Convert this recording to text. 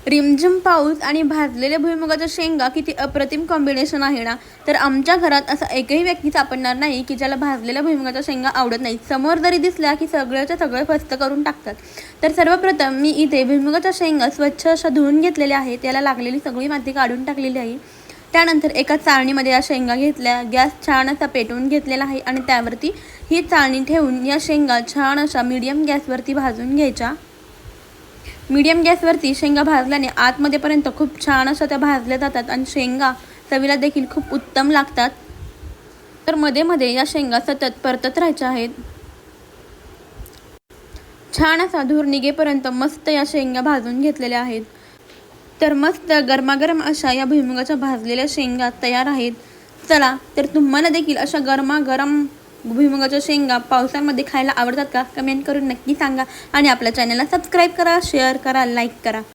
रिमझिम पाऊस आणि भाजलेल्या भुईमुगाच्या शेंगा किती अप्रतिम कॉम्बिनेशन आहे ना. तर आमच्या घरात असा एकही व्यक्ती सापडणार नाही की ज्याला भाजलेल्या भुईमुगाच्या शेंगा आवडत नाही. समोर जरी दिसल्या की सगळ्याच्या सगळे फस्त करून टाकतात. तर सर्वप्रथम मी इथे भुईमुगाच्या शेंगा स्वच्छ अशा धुवून घेतलेल्या आहेत. त्याला लागलेली सगळी माती काढून टाकलेली आहे. त्यानंतर एका चाळणीमध्ये या शेंगा घेतल्या. गॅस छान असा पेटवून घेतलेला आहे आणि त्यावरती ही चाळणी ठेवून या शेंगा छान अशा मीडियम गॅसवरती भाजून घ्यायच्या. मीडियम गॅसवरती शेंगा भाजल्याने आतमध्येपर्यंत खूप छान अशा त्या भाजल्या जातात आणि शेंगा चवीला देखील खूप उत्तम लागतात. तर मध्ये मध्ये या शेंगा सतत परतत राहायच्या आहेत. छान असा धूर निघेपर्यंत मस्त या शेंगा भाजून घेतलेल्या आहेत. तर मस्त गरमागरम अशा या भुईमुगाच्या भाजलेल्या शेंगा तयार आहेत. चला तर तुम्हाला देखील अशा गरमागरम भुईमुगाच्या शेंगा पावसामध्ये खायला आवडतात का? कमेंट करून नक्की सांगा आणि आपल्या चॅनलला सबस्क्राईब करा, शेअर करा, लाईक करा.